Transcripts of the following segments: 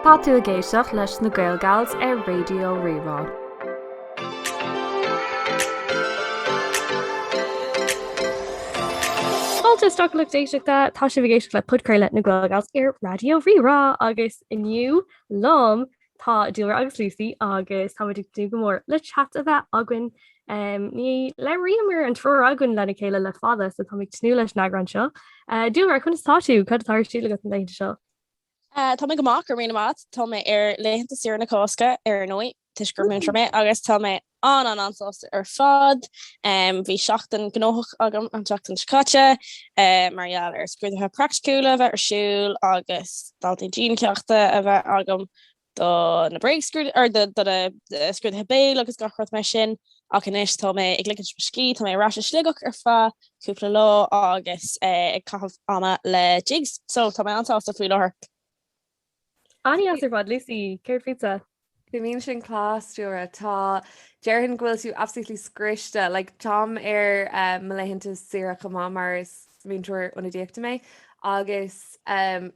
Tá tú a géisioach leis na Gaelgals ar Raidió Rí-Rá. Fáilte stoach déisioachta tá sé bhgéisioach le Podchraoladh na Gaelgals ar Raidió Rí-Rá agus inniu lom tá Dúlra agus Lucy agus tá tú go mór le chat a bheith agan ní le riamar an tro agan lena chéile le fada sa tá snú leis na eagrán seo. Dúlra chun táú chutáir siúla go an léinte seo. Tá mé goach ar réna mat tá mé ar leihananta siar na cósca ar nóid tuisgur mé mé agus tá mé an ansásta ar fad bhí seachtain gnóch agam an seachtain scate marall ar scrúthe practicúla bheith ar siúl agus daltaí jean ceachta a bheith agam do na breakscrúd ar de scrúthe béil agus gachrat me sin ach inis tá mé ag ligint cí tá mé Rós Shligigh ar fa cúpla lá agus ag caithh ama le jigs so tá mé ansásta faoi láthair. Ani as ar fad Lucy, céir pizza. Bhíonn sin clás Dúra tá dearhann ghfuil tú absolútely scriste, like Tom ar maléhananta siúlach go mar is bhíon túir una díachta mé agus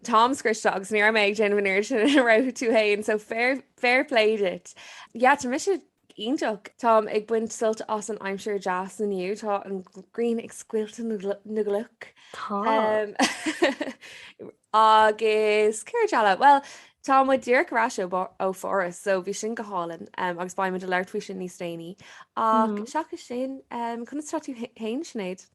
Tom scriste agus ní méid déanamhir sin raibh tú hain so fair played it. Ja tá mis ionach Tom ag buint sulta as an aimseir jazz naniu tá an green ag scuilte na gluc. Agus ceir well Tá mu ddíach ráisio ó Páras so bhí sin go hálan agus baim de leirtfuo sin níos déine ach seachas sin chuna stratú hain Sinéad.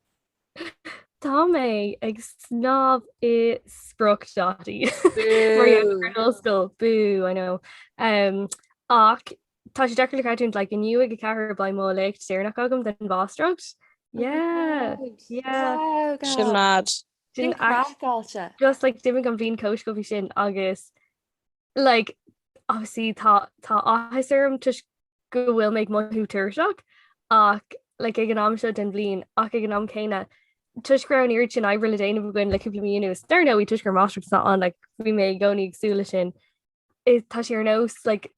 Tá mé ag snáb I spruch dotí sscoil bú I know ach tá sé deir le cartún le inniu ag ceair ba mó le séarnach agam den bástrucht sin mad just like dimime an bhíon coach go bhí sin agus like obviously tá áhaisarm tuis go bhfuil méid mothú tuirseach ach like ag an am seo den blion ach ag an am céine tuis gur an ir sin ebre le déanamh goin le cúpla míú dar nó í tuis gur mástruach sa an like bhí mé gcóí agsúla sin tá sé ar nós like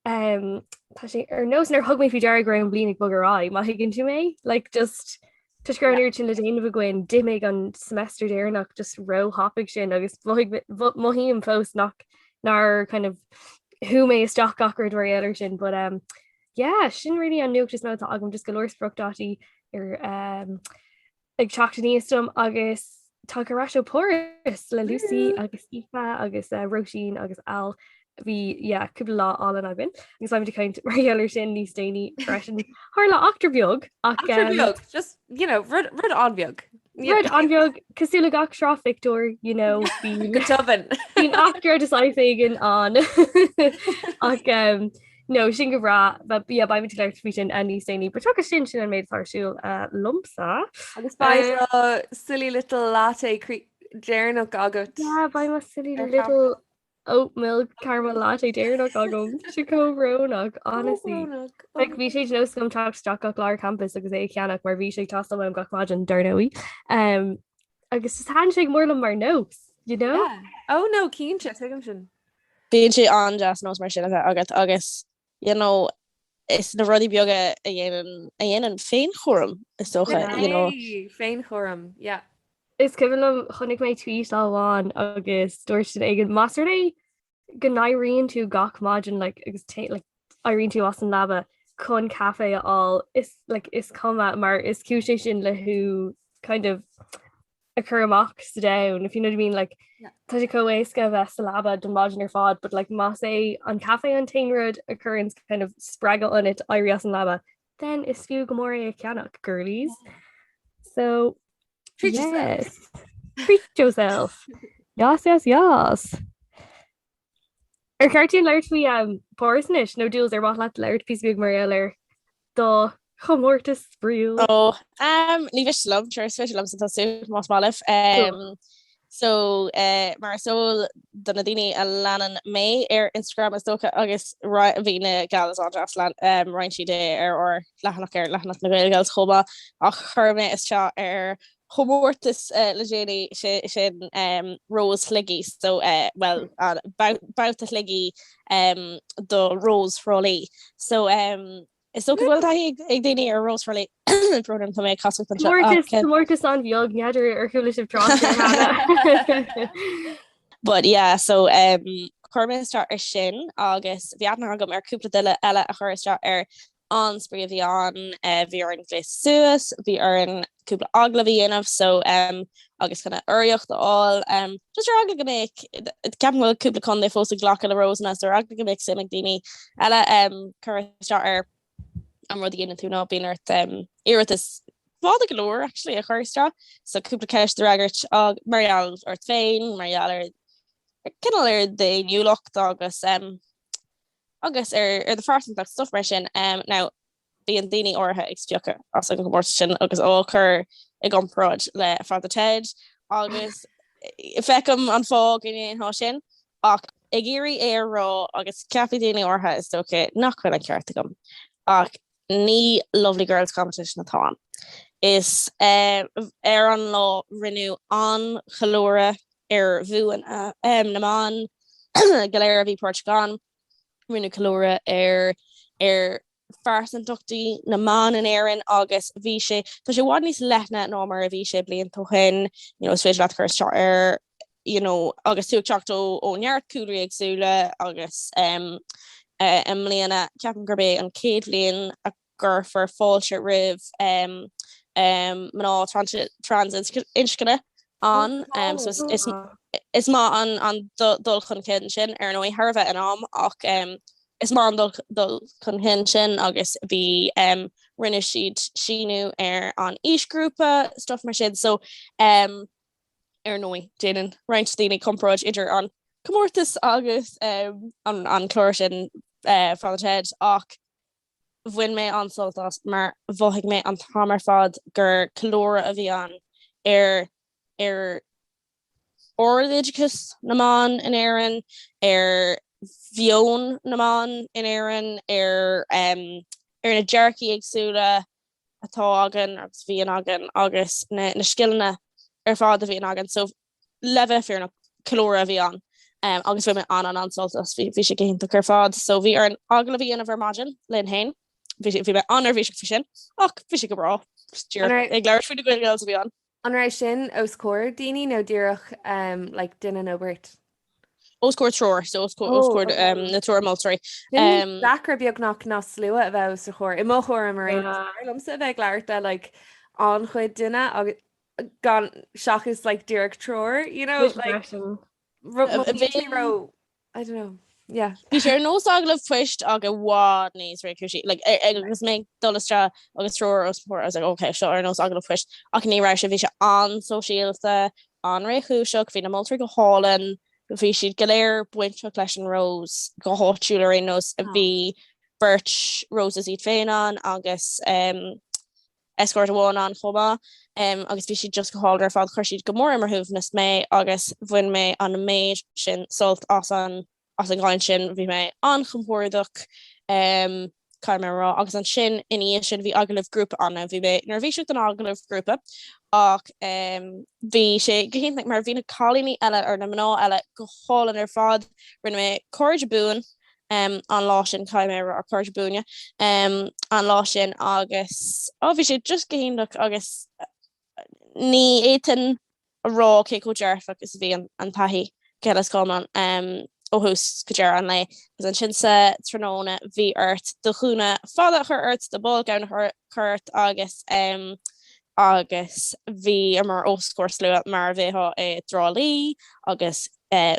tá sé ar nós ar thug mé fi dear gur an blion ag bugarrá má higann tú mé like just tuis gur an ir sin le déanamh goin diméid an semester déarnach just ro hopig sin agus mohíí an fós nach nar kind of who may stock awkward variator sin but yeah sin really an nuke just now agam just galore spruch dotty ag chatníistom agus tá rasio Páras le Lucy agus Aoife agus Roisin agus Al bhí cúpla lá all an agin agus I'm to count marialler sin níos déine freshen hála achtarbeog ach just you know rud anbeog Red anbeog cosúla gach srá Victor you know bhín actor desáid fégan an ach no sin go bhrá but bí ba mit leir fi sin a níos déine but tucha sin an méid farsúil lumpsa agus ba silly little latte déarnach agat ba silly little oat milk caramel latte déarnach agam si cóhrónach honestly like bhí sé nó gom tá stoach lá campus agus é ceannach mar bhí sé tastal am gach máid an darnoí agus is han sé mór mar nós you know oh no cínte tuigem sin bíonn sé an jazz nós mar sin agat agus you know is na rudí beaga a dhéanaan féin chóm is socha you know féin chóm Is cibhlam chunig mé tweet áháin agus dúir sin ag an Master go naíonn tú gach máidin agus airíonn tú as an labba chun cafe all is comma mar is cú sin lethú kind of occur amach sa down if you know what I mean like tá coéisca bheith sa labba don máidin ar fád but like más é an cafe an tainrod occurrence kind of spraggle on it airí as an labba then is fiú go mór é ceannach girlies so treat yourself. Yes. Ar ceirtíon leir fao Páras nó dúils ar bhaith leir pí big mar do chomórta spríúil. Ní bheith lom special sa tasú más málah. So mar so donna daine a leanan mé ar Instagram is tócha agus bhína Gaelgals an roiin si dé ar lechanach na Gaelgals chomba ach chuirme is seo ar chomórtas le déine sin Rós Shligigh so well bouta Shligigh do Rós Shligigh so is so bhfuil ag daine ar Rós Shligigh program tá mé casú an Mórtas an bheag neadidir ar chuúla sibh trá but yeah so chuirméiste ar sin agus bhíadna agam ar cúpla duile eile a chuiriste ar an sprí bhí an bhí ar an bhés suas, bhí ar an cúpla agla bhí inmh so agus chuna uiriocht áil just ar agla go méic ceapmhfuil cúpla chun é fós a ghlacha le rósanna ar agla go méic sim ag daoine eile chuiriste ar an rud dhéanana tú ná bíon iiritas fád go leir actually a chuiriste so cúpla ceist de ragart marial ar féin marial ar cinnal ar de niúlacht agus ar de farsanach stuff mar sin now bí an daoine ortha ag spiocha as an gomór sin agus áchur ag an prod le fad a ted agus fecham an fág in há sin ach ag géirí é rá agus ceapí daoine ortha is tócha nach chuil an ceart gom ach ní Lovely Girls competition atá is ar an lá rinú an chalóra ar bhúan naán galéir bhí Portchraoladh rinú chalóra ar farsan dochtaí na man in éan agus bhí sé tá sé bhád níos lethna ná mar a bhí sé blion tohin is féidir leat chuir ar agus tú teachtó ó neart cúlaí agsúla agus Emily-eanna ceapan gurbé an céad blion a gur for fáilte rih maná trans inscne an so is má an dul chun céan sin ar nó Harbheith an am ach is mar an dul chun hen sin agus bhí rinne siad sinú ar an isgrúpa stuff mar sin so ar nói déanaan roiint daoine compráid idir an comórtas agus an chlóir sin fád ach bhain mé ansoltas mar bmhaigh mé an tamar fad gur chlóra a bhí an ar orligicus naán in éan ar bhíonn naán in éan ar na jerky agsúla atá agan agus bhíon agan agus na skillne ar fád a bhíon agan so leve fear na chlóra a bhí an agus bfu me an ansoltas bhí sé génta chu fád so bhí ar an agla bhíon a bhar lin hain bhí me anar bhí fi sin ach bhí sé go brá ag leir fú go Gaelgals a bhí an An ra sin os cóir daoine nó ddíireach le duine nóbert. Oscóir tror so oscóir na tuair Maltry. Lechar beag nach ná slua a bheith sa chóir. I má chóir am marlumsa bheith leirta le an chuid duine agus gan seachas like ddíireach tror, I don't know. Yeah. Bhí sé nó aglah fuist aga bhád níos ré cruisi agus mé dolastra agus tror ospór as okay seo ar nó aglah fuist ach ní ra se bhí se an sosiálta an ré chúiseach hí na Maltry go hálan bhí siad goléir buinte leis an Rós go háitiúla ré nos a bhí birch roses iad féin an agus escort bháin an chomá agus bhí siad just go háil ar fád chuir siad go mór mar thuhnas mé agus bhain mé an méid sin solt as an gáin sin bhí mé an chompórdach caiimrá agus an sin iní sin bhí agalah grúpa anna bhí mé nar bhí an agalah grúpa ach bhí sé gohéint mar bhína cholíní eile ar na mná eile go hálan ar fád rinne mé cóid búin an lá sin caiimrá ar cóid búne an lá sin agus bhí sé just gohéintach agus ní éan rá cé có dearfa agus bhí an taithí celas cáman óhús go dear an lei gus an sinsa tróna bhí t do chuúna fáda chu de bol gan chuirt agus agus bhí mar óscóir slua mar bhéá drálí agus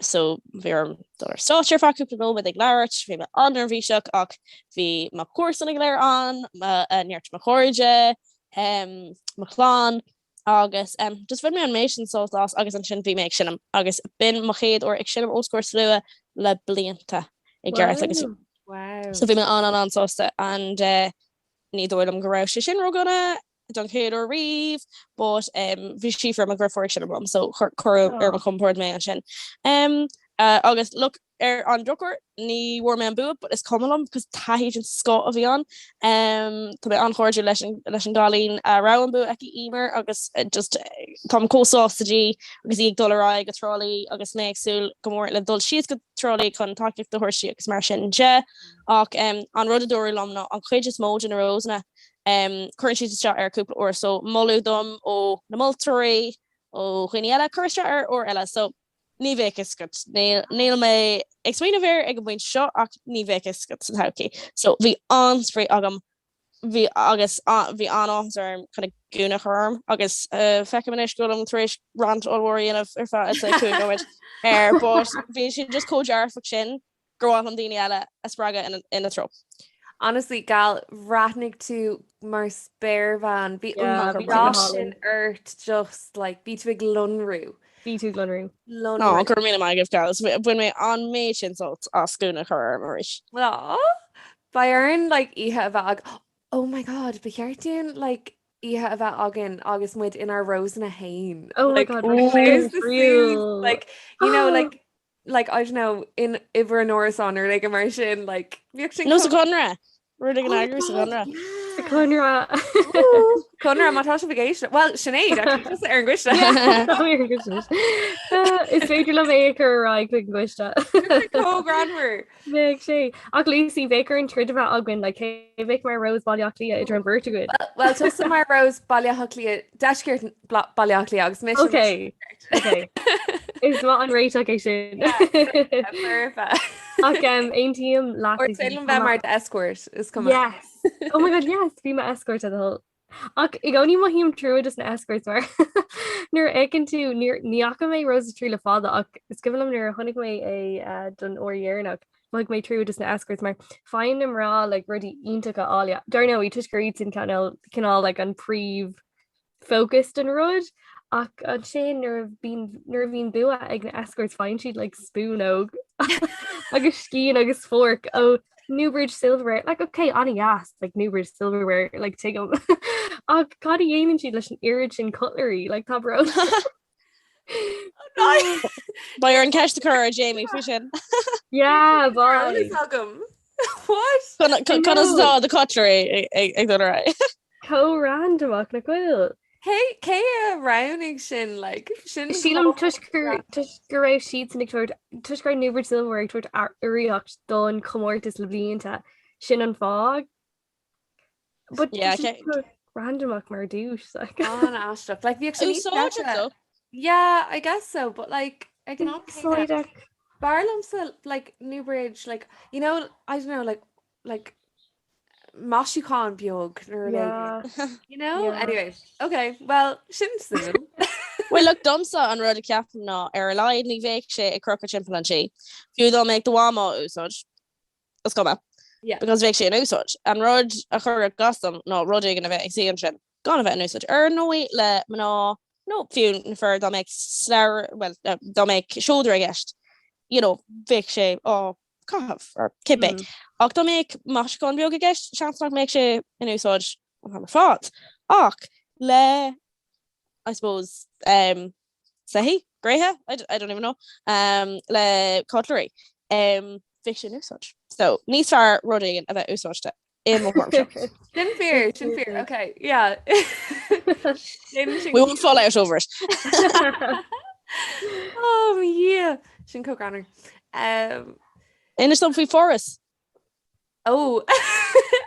so bhí stáir faúpla nó ag leirt bhí me anar bhíseach ach bhí má cuasan ag léir an neart mar choide maláán agus just bhfuil mé an méid sin soltas agus an sin bhí mé ag sinnom agus bin mo chéad or ag sinnom óscóir slua le blianta ag gghearth agus so bhí me an ansásta and ní dóil am go raibh sé sin róganna don chéad ó riomh but bhí si from a grafóir sin brom so chur ar an comport mé an sin agus look ar an drochar ní bhór mé an buúb, but is cumlam because taithí an scó a bhí an tá mé an chóirde leis an galín ra an bu ag imer agus just tam cósástatí agus ag dulrá go trolaí agus méagsúil gomór le dul siad go trolaí chun takeíh do thuirsí agus mar sin de ach an rudadóir lomna an chuid is mód in a rósna chuann siad isteach ar cúpla uair so molú dom ó na Maltry ó chuine eile chuiste ar ó eile so ní bhéchas go níl mé ag smaoine bhéir ag go bhain seo ach ní bhéchas go san thaí. So bhí anspré agam bhí agus bhí anáar chuna gúna chum agus feicimiis go an éis rant óhhaíanamh ar fa chu goid ar but bhí sin just códear fa sin groáil an daine eile a sppraga ina trop. Honestly, gal ratnig tú mar spéirvan bí sin t just like bí tú glunrú. Bí tú glunrú. No, gur mí mai gibh gal buin mé an méid sin salt a scúna chur maris. Well, ba an like ihe a bheit oh my god, beartún like ihe a bheit agan agus muid in our rose na hain. Oh like, my god, real. Like you know like I don't know in Iver an Orson or like immersion like no sa Conra. Rudig an agus Conra. Conra. Conra mátá vigéisi. Well, Sinéad just ar an gcuiste. Is féidir le bhéar ra ag gcuiste. Cógranmar. Bhéag sé. Ach lísí bhéar an trid bheith agan le bhéh mar Rose bailachtaí idir an bhirrtaúid. Well, tusa mar Rose bailachtaí deisceart bailachtaí agus mis. Okay. Is má an réit é sin. Ach aontíam lá. Or télum bheith mar escort is cum. Yes. Oh my god, yes, bhí me escort a hol. Ach I gcóí má híam trú just na escorts mar. Nuair écinn tú níacha mé Rose trí le fáda ach is gohfuil nuair chunig mé é don óhéarnach mag mé trú just na escorts mar fáin am rá le rudí iontacha ália. Dar nó í tuisgurí sin canál like an príomh focused an rud. Ach an sé nuair bhín bua ag na escorts fáin siad like spoon óg agus scín agus fork Newbridge silverware like okay Annie asked like Newbridge silverware like take them Cody Yaman she leis an irrid sin cutlery like top road Ba ar an ceist cur Jamie fi sin yeah what dá the cutlery ag Dhúlra co-randomach na cuil Hey, a rounding sin like sin sílam tuisgur raibh siad san tuisgur Newbridge silverware tuairt iomaíocht don chomórtas le blianta sin an fág but yeah randomach mar dúis like an astruck like yeah I guess so but like I can Barlam like Newbridge like you know I don't know like Mashuán beag you know anyway okay well sin soon well look domsa an rud a ceapam ná ar a leid ní bhéh sé ag crocha timp an si fiú dá méid doháma úsáid os go because bhéh sé an úsáid an rud a chur gasam ná rudig an a bheith ag sí an sin gan a bheith an úsáid ar nóí le mná nó fiún fer dá méid slur well dá méid shoulder a gist you know bhéh sé Cahaf or kibbe. Ach do make mas gan bioga gist chance make sé in úsáid mar fát. Ach le I suppose sahi greha I don't even know le cutlery fiction úsáid. So níos fear rudig a bheith úsáidte in Sin fear okay yeah we won't fall out over it. Oh yeah sin co-granner Ina som fao Páras. Oh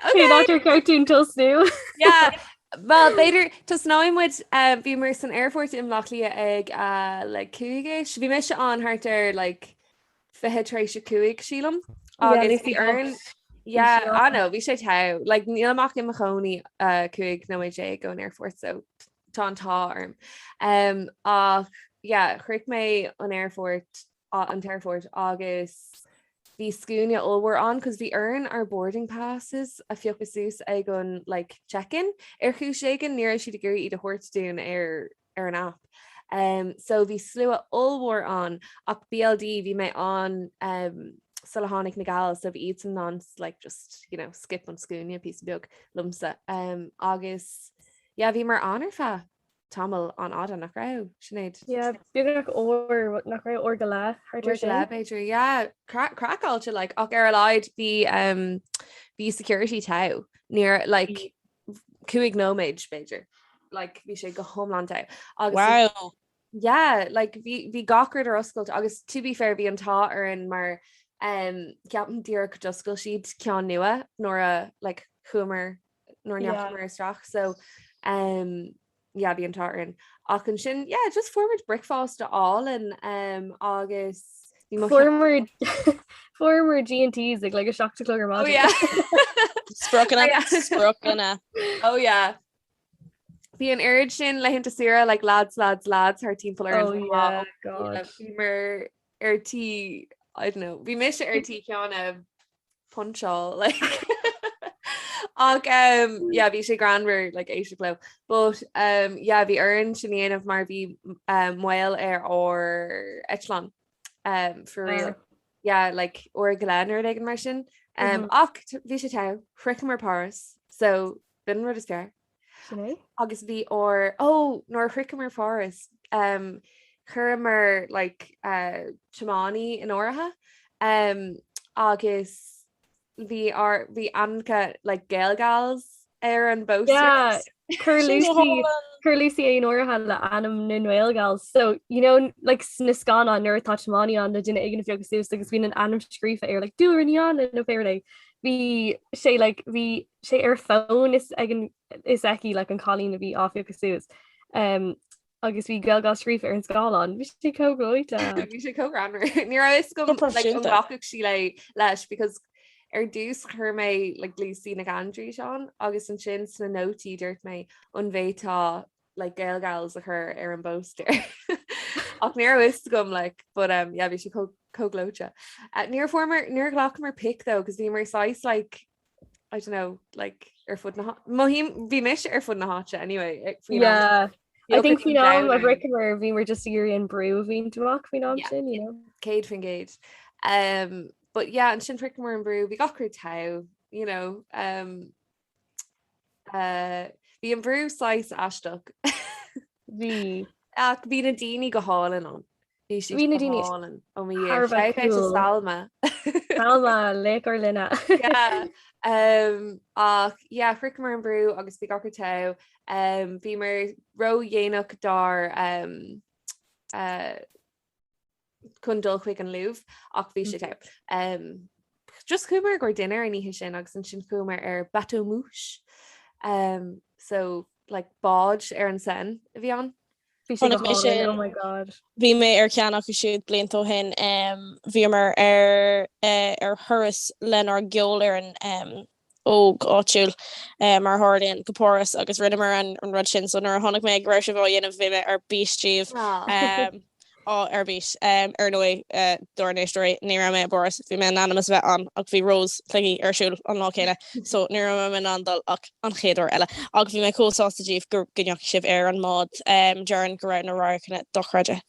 okay that's your cartoon till snoo yeah well beidir tus náimmuid bhí mar san airport im Lochlia ag le cuaigéis bhí me se an hartar like fetrééis cuaig sílam agus bhí arn I know bhí sé tá like níl amach im choní cuaig nó é go an airport so tá arm chric mé an airport agus bhí scúne óhar an cos bhí earn our boarding passes a fiopasús ag an like check-in ar chu ségan ní si gurí iad a hortún ar an app so bhí slua óhar an ach BLD bhí mé an Sulhánig na Gaelgals so bhí iad some nons like just you know skip an scúne pí beag lumsa agus bhí mar anar fa tamil an ada nach raibh Sinéad. Yeah, bíoh nach raibh or go le Beiidir crackáilte like ach ar a leid bhí security tau near like cuaig nóméid Beiidir like bhí sé go Homeland tau agus wow like bhí gacard ar oscailt agus to be fair bhí an tá ar an mar ceapan dír go doscail siad cean nua nóair a like chumer nóir neachmar strach so bhí an tartan ach an sin just forward breakfast all and agus former G&Ts like a shock to clogger mod Spruckanna oh yeah bhí an aird sin le hinnta sira like lads her team full mar airtí I don't know bhí mis airtí ceanna punchall like ag bhí sé granver like éisi plo but bhí an Sinéad of mar bhí muil or Etlan for real like or Gaelgals ag an mar sin ach bhí sé tau fricum mar Páras so bin rud is fair agus bhí nóir fricum mar Páras chumar like chamani in orthu agus bhí anca like Gaelgals an boat Cur Lucy é ortha le anam na Gaelgals so like sna scan an nuair táimání an na duine ag an fiogus sús agus bhí an anam scrífa ar like Dhúlra Raidió no féirlé bhí sé ar fón is eici le an cholín a bhí áfiogus sús agus bhí Gaelgal scrífa ar an scáán bhí sé cógóide bhí sé cógranir ní is go an sí leis because dús chur mé le glúsí na gandrí seán agus an sin sna nótaí dúirt mé an bhétá le Gaelgals a chur ar an bóster ach ní is gom like but bhí sé cóglóte níor ghlach mar pic though because bhí mar sais like I don't know like ar fud na bhí mis ar fud na háte anyway I think fi ná a bricmer bhí mar just an brew bhín tuach fi ná sin Céad fin géid but an sin fric mar an brew bhí gacrú tau bhí an brew sais aisteach bhí ach bhí na daoine go hálan an bhí na daoine Salma le ar linna ach fric mar an brew agus bhí gacrú tau bhí mar ro dhéanaach dar chun dulchuig an luúh ach bhí sé tau just cumar gur dinner a níhe sin agus an sin cumar ar bateau mouche so like bád ar an sen a bhí an oh my god bhí mé ar ceannach go siúd blionntó hin bhí mar ar thuras len ar geol ar an óg áitiúil mar hádaon go Páras agus rinne mar an rud sin so nar tháinig mé ag réis bh dhéanamh bhí mé ar bístíomh arbís ar nó dornéistóí ní mé boras bhí mé anonymous bheith an ach bhí Rós Shligigh arsúil an lá chéile so ní mé andal ach an chéadú eile ag bhí mé cóástattíh gur gneach sibh ar an mád dearan go raibh na rácanna dochraide.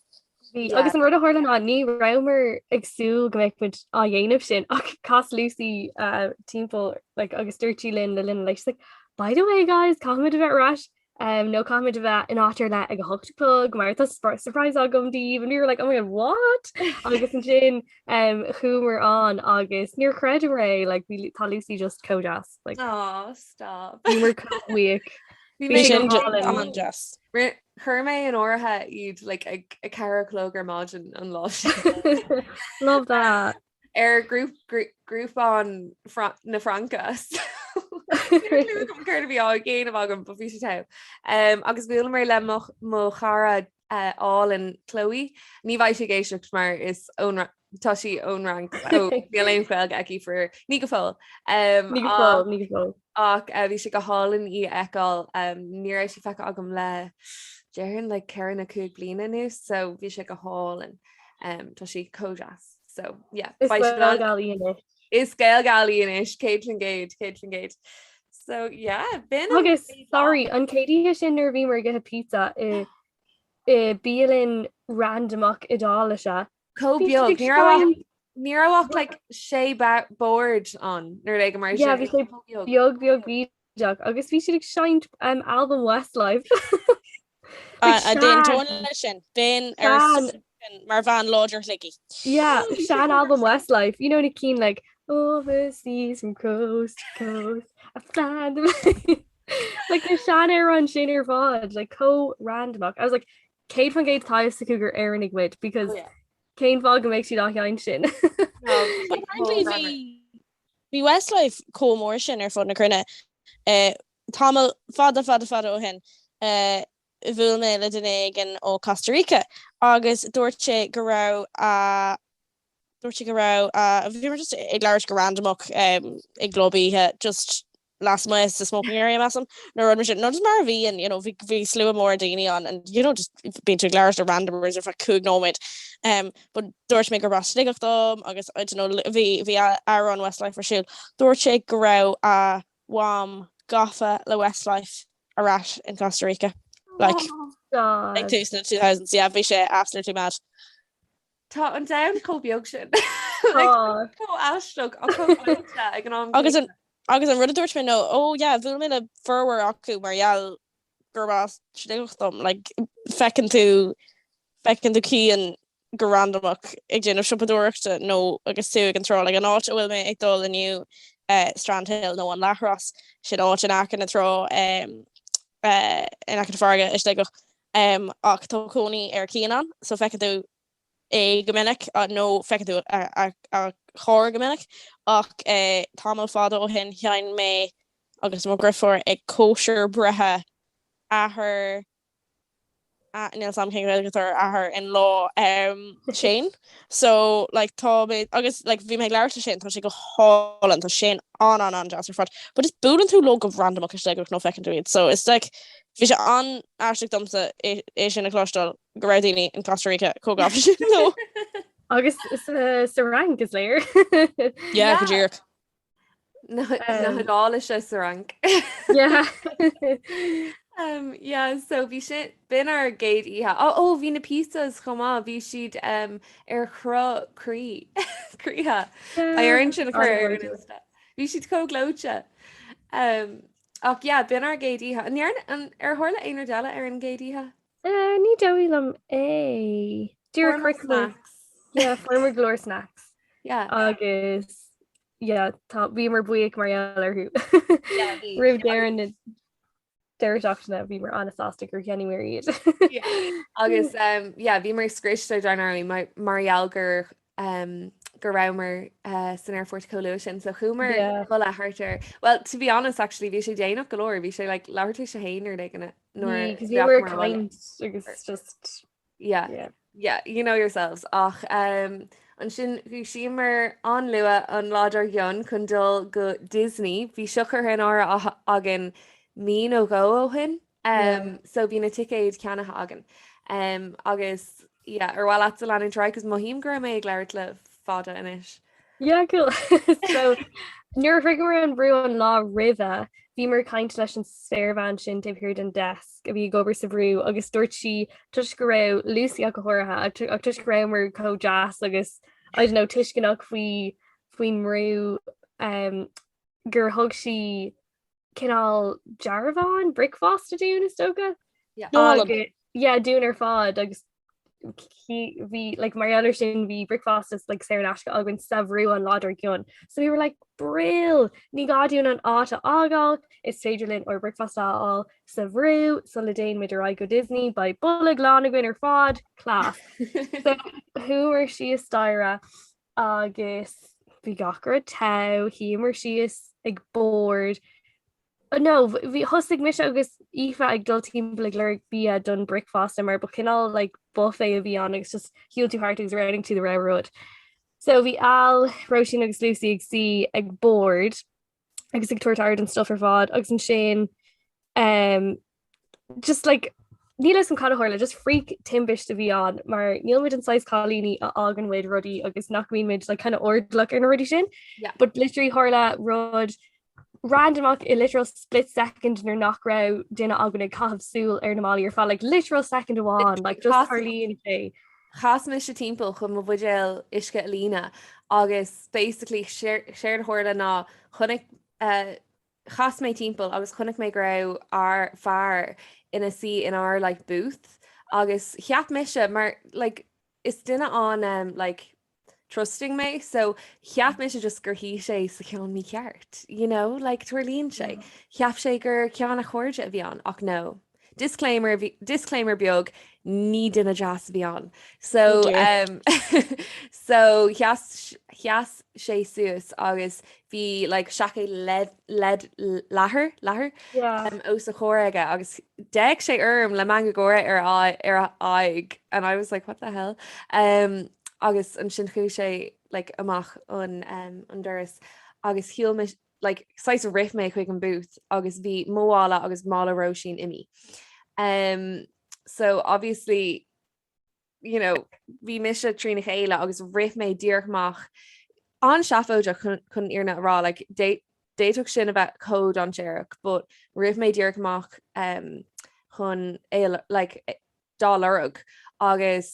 agus an rud a hálan an ní ramer agsú go méid a dhéanamh sin ach cas Lucy timppó like agus dúirtí linn le linn leis like by the way guys comment a bheith ras no comment bheith in átar le ag a hochtplug mar surprise agam díomh and we were like oh my god what agus an sin chumar an agus níor credit ré like tá Lucy just codas like stop we weak just chur mé an ortha iad like a caraclog ar mád an lá love that ar grúp an na Francas chuir bhí á géanamh agam ba bhí sé tau agus bhfuil mar le mo chara all in Chloe ní bhaid sé géisiocht mar is tá sí ón rang bhí léon chuil aici for ní go fáil ach bhí sé go hálann í eáil ní éis si fecha agam le dearan le cean na cúig bliana nús so bhí sé go háil an tá sí codas so is Gaelgal is Caitlin Gate so bin agus sorry an Katie sin nar bhí mar get a pizza I bíonn randomach idála se cóbeag níorhacht like sé board an nuair ag mar beag bíach agus bhí si seint album Westlife a den to sin ben mar van Lodger Shligigh Shan album Westlife you know ni keen like overseas from coast to coast I stand like the Shan on sin ar fod like co randomach I was like Kate van Gate ties to cougar Aaron wit because Kane Vog makes you not young sin the Westlife co-more sin ar fod na crunne Tamil fada o hen bhfuil mé le duine gan ó Costa Rica agus dúirt sé go raibh a bhí mar just ag leir go randomach ag globíthe just last month the smoking area massam no just mar bhíonn bhí slú mór daoine an and just being to leir the randomers if I could know it but dúirt mé go Rós Shligigh dom agus bhí ar an Westlife for siúl dúirt sé go raibh a bhám gafa le Westlife arás in Costa Rica like 2000s yeah bhí sé absolutely mad. Tá an down cóbeog sin agus an rud dúirt mé nó bhfuil mé le furhar acu margheall gurbás dom like fecinn tú cí an go randomach ag déanamh sipadúachta nó agus tú ag an trá le an áit bhfuil mé ag dul aniu Strandhill nó an Lachras sin áit in achan na trá in achan farga is go ach tá cónaí ar cían so fecinn tú gomininic nó fecinn tú a chóir gomininic ach tá fád ó hin cheann mé agus má grifor ag kosher brethe ahar níl sam chéir ahar in lá sin so like tá agus like bhí mé leir sin tá sé go hálan tá sin an jazz front but is buúdan tú lo go random agus le nó fecinn tú iad so it's like bhí sé an airsteach domsa é sin na clostal go raibh daoine in Costa Rica cógá sin no agus sa rank is léir yeah go dtír naála sé sa rank yeah so bhí si bin ar géad ihe bhí na pizzas chumá bhí siad ar chrííthe an sin bhí siad cóglóte ach bin ar géad ihe an ar thuirla éonar deile ar an géad ihe ní dóilm é dúr curriculum former glór snacks agus tá bhí mar buíoh mar arthú rih dearan deirteachna bhí mar anasásta gur cheanimir iad agus bhí mar scrista deanaí marghealgur go raibhmar san ar Podchraoladh sin so chumar bhil a hartar well to be honest actually bhí sé déanamh golóir bhí sé like leirtí sé héanaar ag nuair agus just you know yourselves ach an sin bhí simar an lua an láidir Jon chun dul go Disney bhí suchar hin ára agan mí ó go ó hin so bhí na ticéid ceannathe agan agus ar bhil at lean try cos mohíim gur mé ag leir le fada inis cool so nuair figure an brú an lá rive bhí mar caiint leis an stéirmhain sin taobhthúir den desk a bhí gobar sa bhrú agus dúirt si tuis go raibh Lucy a go thuirithe ach tuis go raibh mar có jazz agus I don't know tuis gannach faoin mrú gur thug si cinál Jarvan brickfast a dún is stoga dún ar fád agus bhí like Marianne sin bhí brickfast is like Sarah Nashka agan savrú an láidir Jon so we were like brill ní gadún an áta ágáil is féidirlinn or brickfast áil savrú so le déin mid ra go Disney by bulla glán a gin ar fád class so thuair si is staire agus bhí gachar a tau híimar si is ag board no bhí thosaigh mis agus ife ag dul timp le leir bí done brickfast mar but cinál like buffet a bhí an agus just hiúil tú hart agus riding to the railroad so bhí al Roisin agus Lucy ag si ag board agus ag tuairtard an stuff ar fád agus an sin just like nílas an cadhairla just freak timbish a bhí an mar nílmid an 6 cálíní a aganmuid rudí agus nachmín mid like kind of ordlach ar na rudí sin but literally hála rud randomach I literal split second nar nach ra duine agan ag cahabsúil ar namáí ar fá like literal second amháin like just Harlín sé chas me se timppel chun mo bhidéil isce lína agus basically séir thuirla ná chunig chas mé timppel agus chunig mé ra ar fear ina si in our like booth agus cheap me se mar like is duine an like trusting me so cheap me se just gur hí sé sa cean mí ceart you know like tuairlíonn sé cheap sé gur ceanna chuirde a bhí an ach no disclaimer beag ní duna jazz bhíonn. So so cheas sé suas agus bhí like seacha led láthair os a chóraige agus deag sé le manga góra ar aig and I was like what the hell agus an sin chu sé like amach an duras agus hiúil me like sais a riff me chuig an booth agus bhí móála agus mála roisin imi. So obviously, you know, bhí mis trína chéile agus riff mé díorchmach an seafóide chun iarna rá like déach sin about code an seach, but riff mé díorchmach chun like $1 agus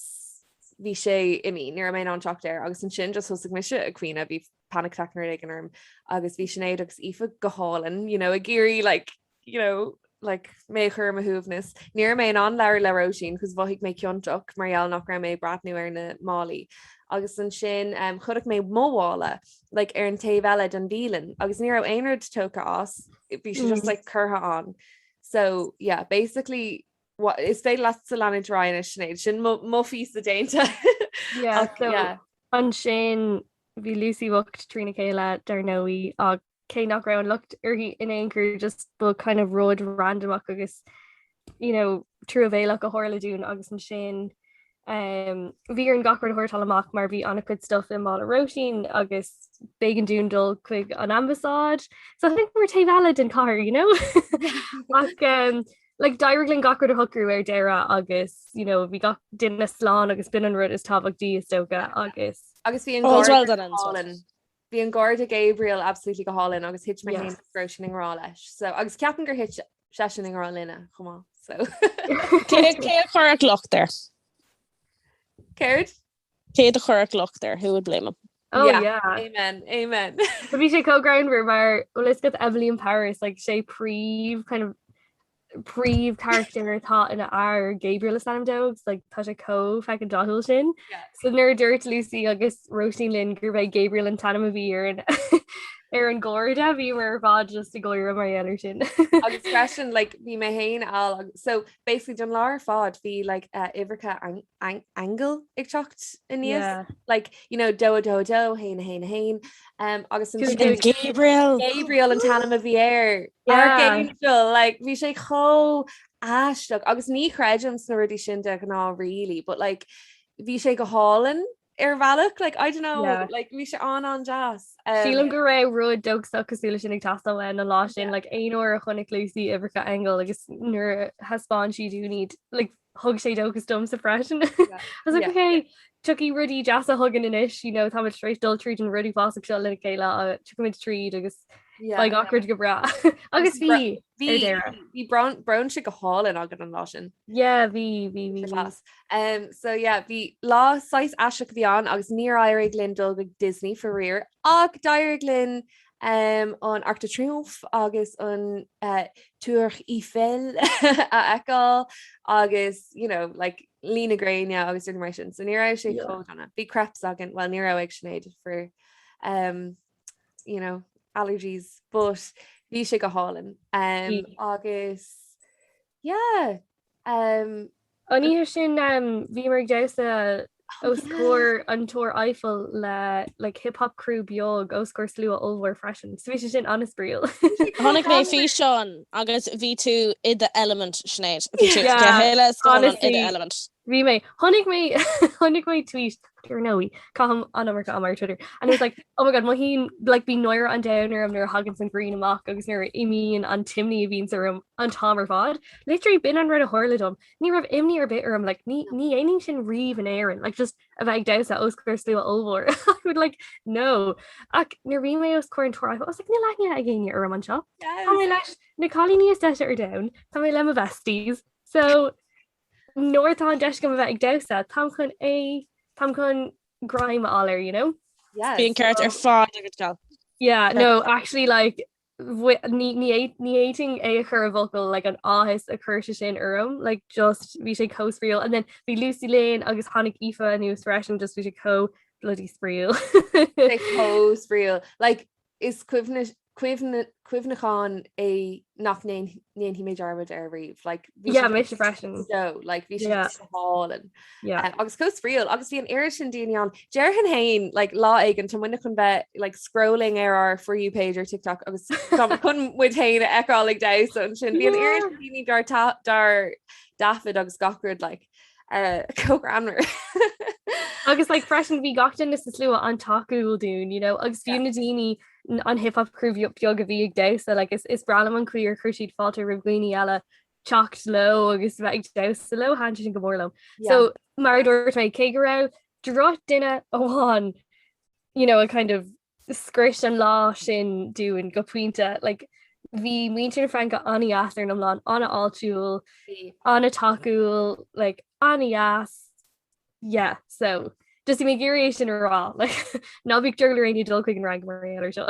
bhí sé imi ní mé an teachtéir agus an sin just thosaigh mis a cuioine bhí panic technar ag an orm agus bhí Sinéad agus ifa go hálan, you know, a géirí like, you know, like mé chur a thuúbnas. Níor mé an leir le roisin cos bhigh mé cionteach marall nach ra mé brathnú ar na málaí. Agus an sin chudaach mé móhála like ar an taobhheile don bhíonn agus ní raibh aonad tóca as bhí sé just like curtha an. So yeah, basically what is féidir las sa leanna ráin a Sinéad sin mó fís a déanta. Yeah, so an sin bhí Lucy wacht trína chéile dar nóí ag cé nach ra an lucht arhí in anchor just bu kind of rud randomach agus you know trú a bhéach a hála dún agus an sin bhí ar an gachar thuirtal amach mar bhí anna chud stuff in má a roisin agus bégan dúndul chuig an ambasáid, so I think we're taobhheile den car, you know. Like dairglinn gachar a thucrú ar deire agus you know bhí gach duine sláán agus bin an rud is tábhachtí is tóga agus bhí an Bhí an Gárda Gabriel absolútely go hálinn agus hit mé grosin rá leis. So agus ceapan gur hit sesin rá linna chumá. So Cé chorach loch there. Céird? Cé a chorach loch there, who would blame him? Oh yeah. Amen. So bhí sé co-groundwer mar let's get Emily in Paris like sé príomh character tá ina air Gabriel is anam dogs like tá sé feic an dahul sin. So nuair dúirt Lucy agus Roisin Lynn gur bheith Gabriel an tanam a bhí ar an Gárda bhí mar fád just a ggóir mar dhéanamh sin. Agus question like bhí mé hain all so basically don lár fád bhí like Ivercha angle ag teacht iníos like you know do hain agus Gabriel an tanam a bhí air Gabriel like bhí sé cho aisteach agus ní creidim na rudí sin de ná really but like bhí sé go hálan ar bhealach like I don't know like bhí sé an jazz. Sílam go ra rud dogsa cosúla sin ag tastáin an lá sin like aonúir a chunig Lucy Ivercha angle agus nuair haspáin si dú need like hug sé dogus dom sa freisin. I was like okay tuí rudí jazz a hugan inis you know tá straight dul tríd an rudí fás seo lena céile a tuid tríd agus like awkward go bra agus bhí brown si go hálinn agad an lá sin. Bhí so bhí lá 6 aiseach bhíán agus níor éirigh linn dul go Disney for riir ag dairigh linn an Arc de Triomphe agus an tuach Eiffel a Eáil agus you know like lína Gréine agus generation so níor sé chóna bhí creps agin well níor ag Sinéad for you know allergies but bhí sé go hálinn agus aníhir sin bhí mar deasa oscóir an túir Eiffel le like hip-hop crew beag oscóir slú óhhar freisin so bhí sé sin anasbríal. Tháinig mé fí seán agus bhí tú i the element Sinéad héile element. Bhí mé tháinig mé tweet ar nóí cam anammarcha am Twitter and it was like oh my god má hín like bí nóir an downer am nuair hagan san green amach agus nuair imíon an timní a bhín ar an támar fád literally bin an rud a háladom ní raibh imní ar bit am like ní aoning sin riomh an éan like just a bheith dosa oscar slú óhór I would like no ach nuair bhí mé oscóir an túir I was like ní leithne a ggéine ar an seo leis na cálí níos deise ar down tá mé le a vesties so nóir tá deis go bheith ag dosa tam chun grime aller you know being character far no actually like ní éting é chur vocal like an áhis a chuirse sin like just bhí sé co-spriel and then bhí Lucy Lane agus Hannig Aoife a nus freisin just bhí sé bloody spriel co-spriel like is cuimhne cuimhnaán é nach níon hí méid armid ar riomh like mé freisin so like bhí hall and agus cos friúil agus bhí an air sin daine an dearhan hain like lá aigen tá muine chun bheith like scrolling ar For You page or TikTok agus chun muid hain eáigh da an sin bhí an air daine dar dafid agus gacrúd like co-grammar agus like freisin bhí gatain is slú an takeúil dún agus bhí na daine an hip-hop cruúbhí beag a bhí ag da so like is bralam an cuiir chuisiad fáilte ribghoine eile techt lo agus bheith ag da sa lo han sin go mórlam so mar dúirt mé cé go raibh drá duine óháin a kind of script an lá sin dún go puinte like bhí muintear Franca aní asar am lá anna áitiúil anna takeúil like aní as so just mé géiréis sin rá ná bhíh deirlaréí dul chuig an rang mar ar seo.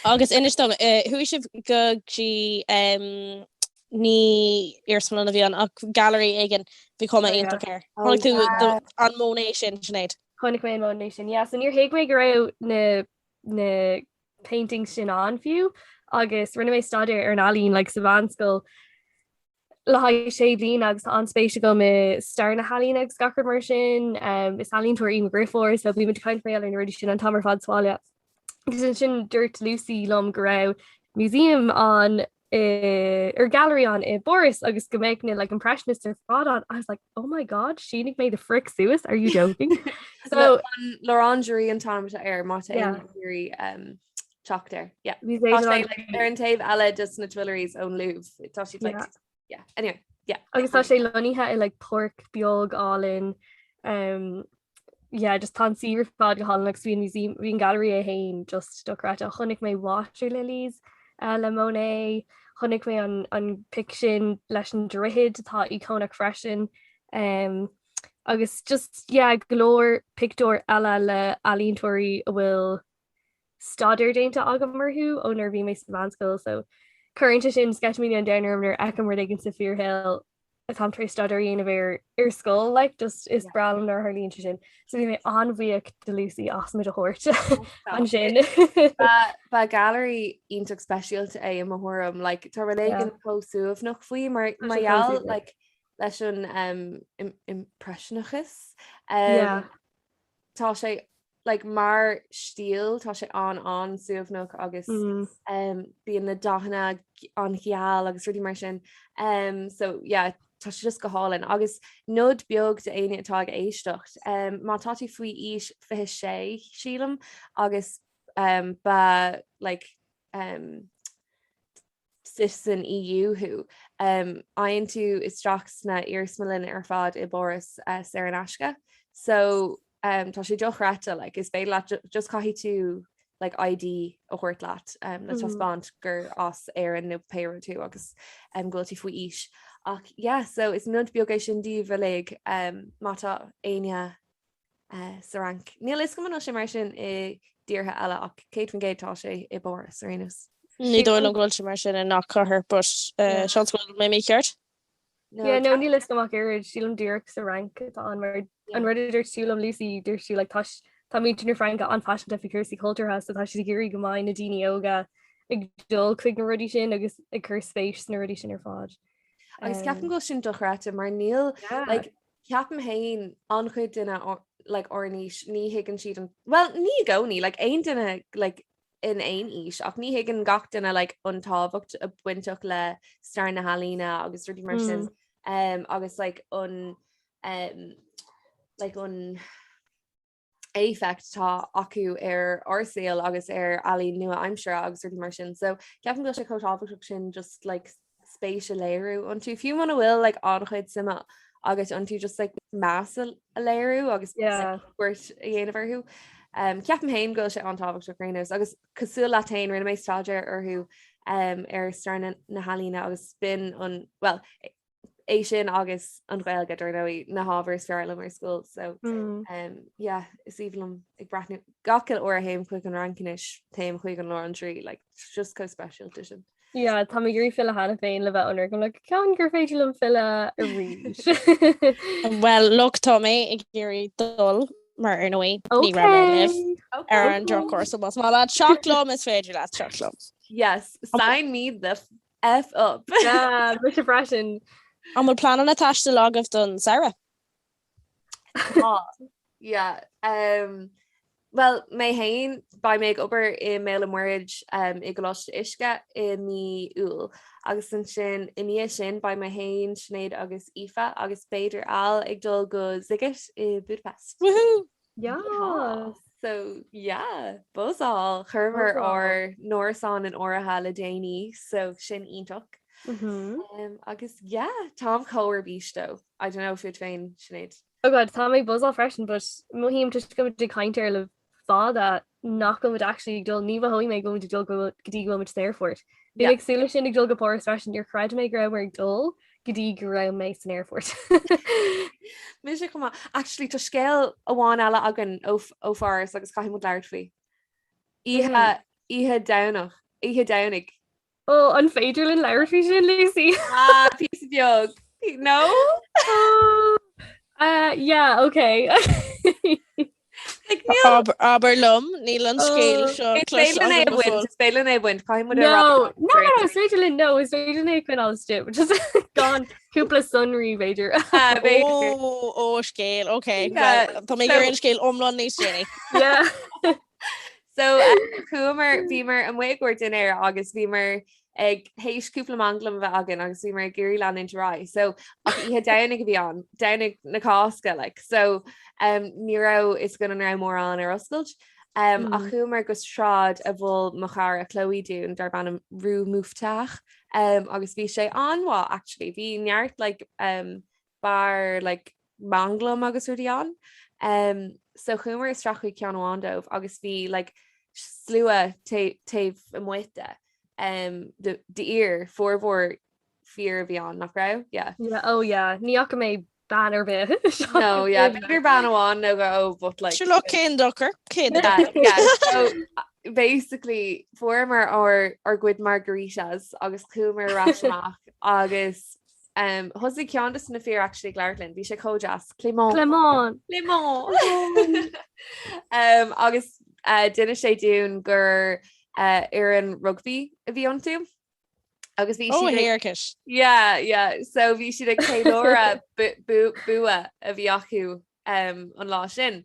Agus inistá thuí sib go si ní irsman a bhí an ach gallery igen bhí comma aonach air. Thug tú an Mónéisisin Sinéad. Chnig mé an Mónéisisin, san níor héag mé go raibh na painting sin an fiú agus rinne mé staidir ar an alín le sa bhanscoil le sé bhín agus anspéisi go me star na halín agus gacard mar sin is halín tuair im griffóir so bhí caiint mé an ruidir sin an tamar fad sáile. Gus sin dúirt Lucy lom go raibh museum an ar gallery an I Boris agus go méid like impressionist ar fád an I was like oh my god shenig made the frick Suez are you joking so l'orangerie an tam air mata theory chochtar ar an taobh eile just na Tuileries ón Louvre tá si like anyway agus tá sé loníthe I like pork beag álin just tá sir fad go hálaach bhíon gallery a hain just dorá a chunig mé water lilies le Monet chunig mé an pic sin leis an droid tá icónach freisin agus just glór picúir eile le alíntóirí a bhfuil staidir dénta agam marthú ónar bhí mé sa bhanscoil so current sin sketch me an downarm ar ecem mar gin sa Fear Hill a tam tre stadaríon a bhir ar skull like just is bralam ar Harlín sin so bhí mé anmhuiach de Lucy asmid a chóirt an sin ba gallery ionach speisialta é a mthúm like tá an cósúamh nach faoi marall like leis an impressionachas tá sé like mar stíl tá sé an suamhnach agus bíon na dahanana an gheal agus ruúdí mar sin so tá sé just go hálinn agus nód beag de aine atá éistecht má tatí faoi is fi sé sílam agus ba like san EU aon tú is straachs na irsmalin ar fad I Boris Sarah an Aisce so tá sé dochrata like is bé just caihí tú like ID a chuirt leat na taspáint gur as éan nó péir tú agus ggóiltí faoi is ach so is nu beagéis sin díomh le mátá aine sa rank. Níl is go sé mar sin I ddíortha eile ach cé fan gétá sé I Boris arénas. Ní dóil an ghil se mar sin nach chuthir but seanscoil mé ceart? No ní list amach ir sílam dúach sa rank an ruidir siúlam Lucy dúir siú le tá míidir Franca an fashion deficursaí culture has tá si gurí go maiid na daine óga ag dul chuig na rudí sin agus ag chur spéis na rudí sin ar fád. Agus ceapan go sin dochrata mar níl ceapan hain an chuid duine like orníis ní higann siad an well ní gcóí like aon duine like in aon is ach ní higann gach duine like an táhacht a buintach le star na Halína agus ruúdí mar sin agus like an éfect tá acu ar orsail agus ar alí nua aimsere agus ruúdí mar sin so ceapan go sé cotáhacht sin just like spéisial léirú an tú fiú man bhfuil like anchuid sima agus an tú just like más a léirú agus cuairt a dhéanamharthú ceapan hain go sé antáhacht arénos agus cosú latain rinne méid staidir arthú ar star na Halína agus bin an well é sin agus an Gaelga dúirí na hábhar fearla mar school so is ílumm ag brathnú gacail ó a héim chuig an rankinis taim chuig an lá an trí like just co special sin. Yeah, tá gurí fi hena féin le bheith anar go le cean gur féidir an fiile a rí. Well, look tá mé ag géirí dul mar ar nóí ní ra mar liv ar an drocóir so más má lá seachlóm is féidir le seachlóm. Yes, sign me the F up. Yeah, mis freisin. An bhfuil planan na taiste lágah don Sarah. Yeah. Well, mé hain ba méid obair I mé muid I goláiste isce I mí úl agus san sin iní sin ba mé hain Sinéad agus Aoife agus beidir al ag dul go ziigeit I Budapest. Woohoo! Yeah. So yeah, buzáil churmar or nóán an ortha le déine so sin ionach. Agus yeah, Tom cóir bísto. I don't know if you'd féin Sinéad. Oh god, tá mé buzáil freisin, but mohíim just go de caiintear le fáda nach go actually dul ní hoí mé go dul go gotí go much airfort. Bhí ag súla sin ag dul go Páras freisin ar chreid mé gra mar dul gotí go raibh mé san airfort. Mi sé cum actually tá scéal amháin eile agan ó Páras agus caiim mu leir faoi. Ihe danig. Oh, an féidirlinn leir fao sin Lucy. Pí beag. No? Yeah, okay. Aber lum níl an scéal seo Spéilean é buint caiim mu No, féidirlinn no, is féidirlinn é chuin alliste, which is gone cúpla sunrí féidir. ó scéal, okay. Tá mé gur an scéal omlan níos déine. Yeah. So chuamar bhímar an mhaigúir den air agus bhímar ag hééis cúpla manglam bheith agan agus bhímar gurí lean inrá. So ihe danig go bhí an danig na cáca like. So níró is gon an ra mór an ar oscailt. A chuamar go srád a bhfuil mo char a chlóidún dar ban rú múfteach agus bhí sé anhá actually bhí neart like bar like manglam agus ruí an. So chuamar is strachu ceanhándómh agus bhí like slua taobh an muite de ear forhór fear bhí an nach ra? Yeah. Oh yeah, níach go mé banner bit. No, yeah, bigger ban on no go but like Sure look in ducker kid. Yeah. So basically former or good margaritas agus cúmar rasach agus husig ceantas na fear actually Glarlin bhí sé cojas Clémont agus duine sé dún gur ar an rugby a bhí an tú agus bhí Hairkish. Yeah. So bhí siad ag céadóra bua a bhí acu an lá sin.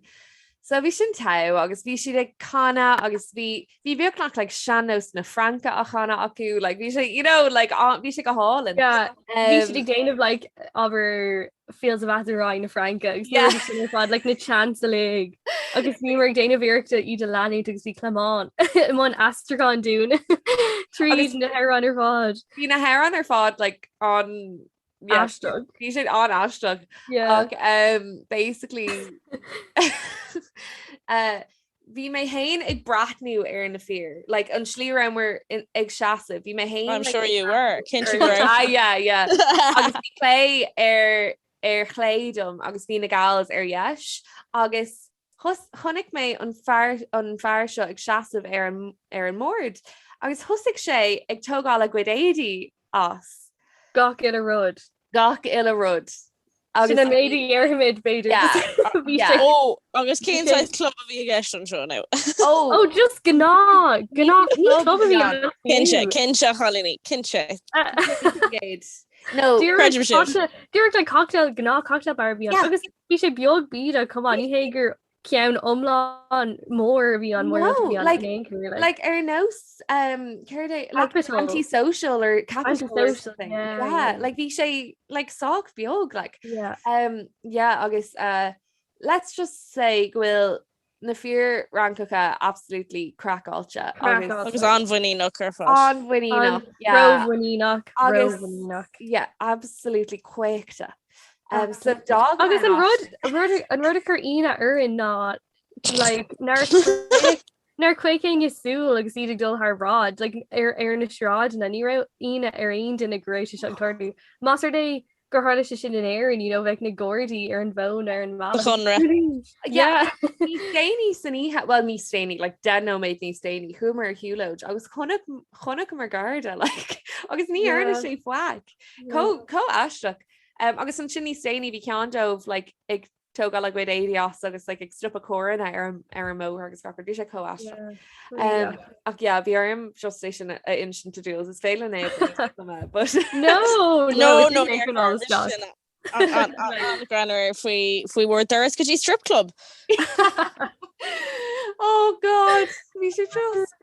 So bhí sin tau agus bhí siad ag chana agus bhí beagnach like seanos na Franca a chana acu like bhí sé bhí sé go hálan. Yeah. Bhí siad ag déanamh like aber fields of Atherine na Franca fad like na Chancellor agus ní mar déanamh bhíirta iad a leanú agus bhí Clémont imán astraán dún trí na heran ar fád. Bhí na heran ar fád like an Ashtag. Bhí sé an Ashtag. Basically bhí mé hain ag brathnú ar na fear like an slí ramar ag seasa bhí mé hain I'm sure you were yeah agus bhí clé ar chléidum agus bhí na Gaelgals ar dheis agus chonig mé an fear seo ag seasamh ar an mórd agus thusig sé ag tógáil a gcuid as gach in a rud agus an méidir airhamid beidir agus céáid club a bhí gist an seo now. Just gná club a bhí Kinse chalíní kinse. No, dúirt le cocktail gná cocktail bar bhí agus bhí sé beag bíad a cumán ní hégur ceann omláán mór bhí an mór like ar nós antisocial or capital like bhí sé like soch beag like agus let's just say bhfuil na fear rancacha absolutely crackáilte agus anmhaíach ar fá anmhaíach absolutely quaicta. So dog agus an rud chu ina in ná like nar quaking is súil agus iad dul haar rád like ar na srád na ní ra ina ar aon den na grééis se tarú Masar dé gur hála se sin in air and bheith na Gordy ar an bhin ar an má chunra déine san ihe well ní stéine like den no méid ní stéine humor hiúlóid agus chuna mar garda like agus ní arna sé foiag có aisteach agus an sin ní stéine bhí ceandómh like ag tógáil le goid éí as agus le ag strip a choran ar mó agus gapur dí sé choás. Ach bhí arm just sin instant to do is féile é but no granar faoi mór doras go dtí strip club. Oh god, bhí sé just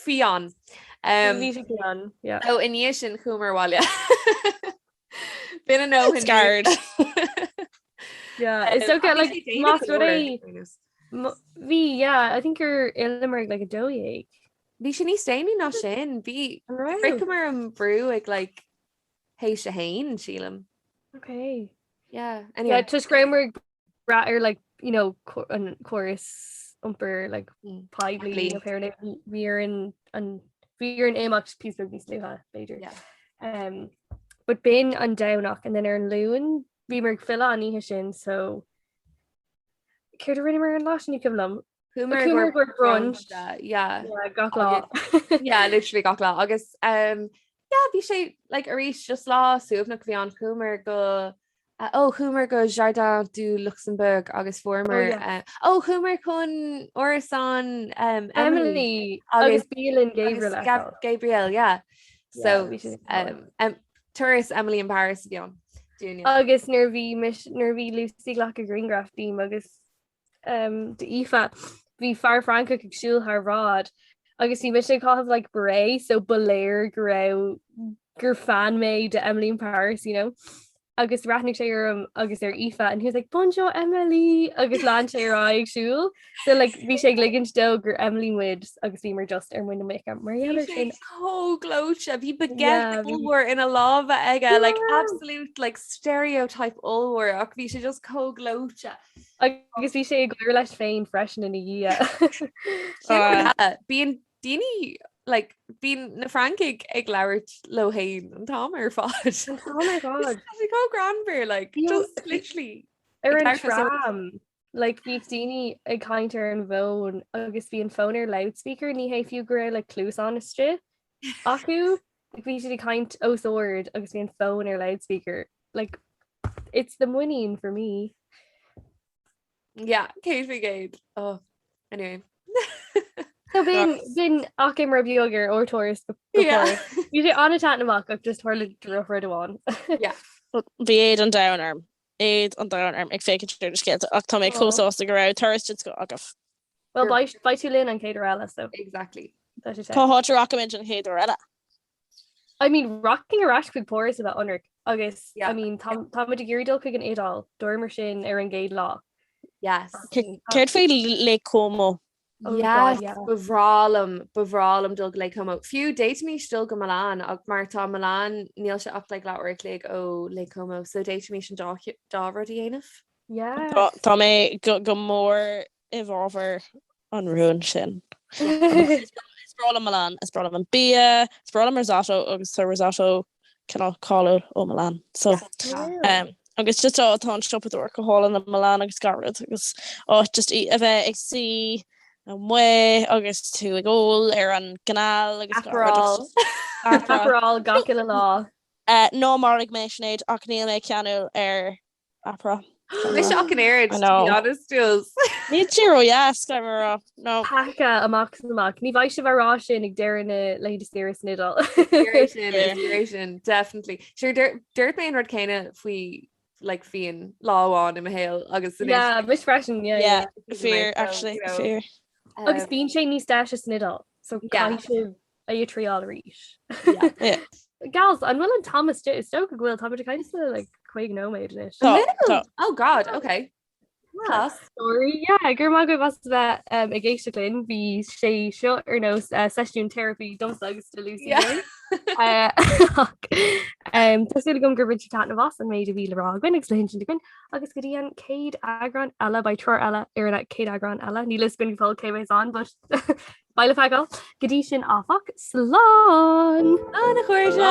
fián. Oh, iníos sin chumar bháile. Been a no scared. Yeah, it's so good. Like V, yeah, I think you're Illimeric like a doughy. Bhí sin níos déanaí ná sin bhí mar an brú ag like hééis a hain sílam. Okay. Yeah. Anyway. Yeah, just grammar or like, you know, chorus umper like pibly apparently we're in iomaíocht piece of Luha Beidir. Yeah. But bin an downach and then an luin bhí mar fila an ihe sin so Ceir rinne mar an láis ní cumlam. Cumar gur brunch. Yeah. Gach lá. Yeah, literally gach lá. Agus bhí sé like arís just lá suúbnach bhí an chumar go chumar go Jardin du Luxembourg agus former chumar chun orasán Emily agus bhíonn Gabriel, yeah. So turas Emily in Páras bhíonn. Agus nervhí Lucy ghlach a greengraft díim agus de Ifa bhí far Franca ag siúl haar rád agus bhí mis cáhabh like beret so beléir gur fan méid de Emily in Páras, you know. Agus ratnig sé agus ar Ifa and he was like bonjour Emily agus lá sé ag siúl so like bhí sé ligint do gur Emily wid agus bhí mar just ar muine make up mar sin cóglóte bhí baguette óhar ina lábha aige like absolute like stereotype óhar ach bhí sé just cóglóte agus bhí sé ag gluir leis féin freisin in dhé bíon daoine like bíon na Frankig ag leirt lo hain an tám ar fád. Oh my god. Go granbeir like just literally ar an tram like bhí daoine ag caintear an bhón agus bhí an phone ar loudspeaker ní hé fiú gur like clús an istre acu like bhí si caint ósord agus bhí an phone ar loudspeaker like it's the winning for me. Yeah, Kate Brigade. Oh, anyway. So bin ach mar biogur or tourist you sé an chat amach ag just thuirla drochredáin. Yeah. Bhí éiad an downarm ag féice scéalt ach tá mé cóáasta go raibh tourist go agah. Well by tú linn an céidir eile so. Exactly. Tá háte rockimiid an chéidir eile. I mean rocking a rash quick Páras about honor agus I mean tá géirdal chuig an édal dormar sin ar an géad lá. Yes. Céir fé le como. bhrálam dul le cum fiú déit mí still go Milan ag mar tá Milan níl se ach le leir lé ó le como so déit mí sin dáhradí aanamh? Tá mé go mór I bhábhar an rún sin. Sprála Milan, is sprála an bí, sprála marzáto agus tá marzáto cinál cáú ó Milan. So agus just tá an stoppaúir go hála na Milan agus garad agus just a bheith ag si an mu agus tú ag ggóil ar an gnáil agus Aperál gaci le lá. nó mar ag mé Sinéad ach níl mé ceanú ar apra. Mis ach an éid honestúils. Ní tíú scaimara nó Pacha amach ní bhaid se bhrá sin ag deirna le deéras nidal. Inspiration definitely. Sure dúirt mé an rud céine faoi like fion láháin im héil agus mis freisin fear actually fear. Agus bíon sé níos deis nidal so a triáil ríis. Gals an bhfuil an Thomas is sto go bhfuil tá caiint le chuig nóméid is. Oh god, okay. Story gur má go bas bheith I ggéiste linn bhí sé seo ar nó sesiún therapy domsa agus de Lucy. Tásúla gom gur bid tá na bhas an méid a bhí lerá gin ag lehin sin gin agus go dtíon céad eagrán eile ba tror eile ar na céad eagrán eile ní lis bin fáil céhééis an but baile feáil go dtí sin áfach slán na chuir se.